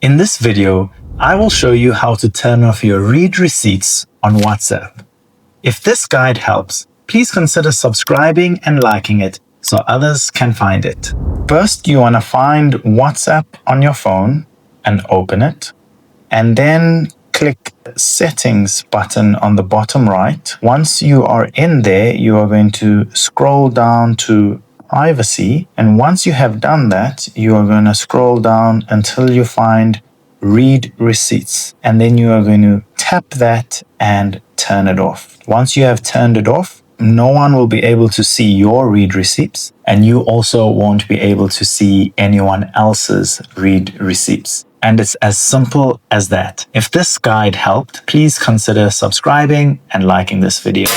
In this video, I will show you how to turn off your read receipts on WhatsApp. If this guide helps, please consider subscribing and liking it so others can find it. First, you want to find WhatsApp on your phone and open it, and then click Settings button on the bottom right. Once you are in there, you are going to scroll down to Privacy, and once you have done that, you are going to scroll down until you find Read Receipts, and then you are going to tap that and turn it off. Once you have turned it off, no one will be able to see your read receipts, and you also won't be able to see anyone else's read receipts. And it's as simple as that. If this guide helped, please consider subscribing and liking this video.